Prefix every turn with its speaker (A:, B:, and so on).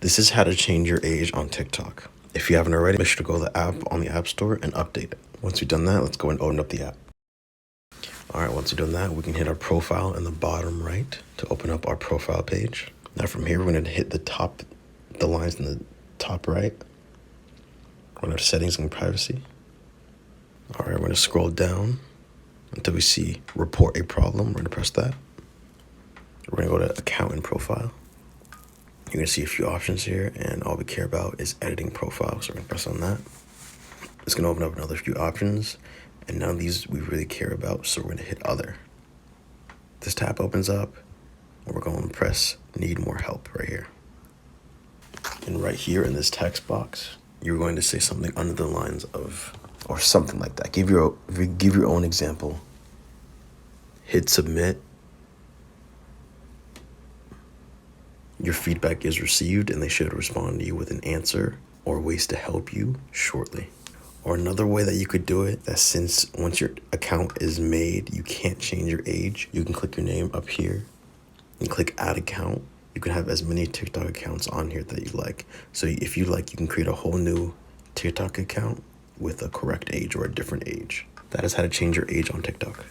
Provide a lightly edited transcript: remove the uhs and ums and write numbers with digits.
A: This is how to change your age on TikTok. If you haven't already, make sure to go to the app on the App Store and update it. Once you've done that, let's go and open up the app. All right, once you've done that, we can hit our profile in the bottom right to open up our profile page. Now from here, we're going to hit the lines in the top right. We're going to settings and privacy. All right, we're going to scroll down until we see report a problem. We're going to press that. We're going to go to account and profile. You're going to see a few options here, and all we care about is editing profile. So we're going to press on that. It's going to open up another few options, and none of these we really care about, so we're going to hit other. This tab opens up, and we're going to press need more help right here. And right here in this text box, you're going to say something under the lines of, or something like that. Give your own example. Hit submit. Your feedback is received, and they should respond to you with an answer or ways to help you shortly. Or another way that you could do it, that since once your account is made, you can't change your age, you can click your name up here and click add account. You can have as many TikTok accounts on here that you like. So if you like, you can create a whole new TikTok account with a correct age or a different age. That is how to change your age on TikTok.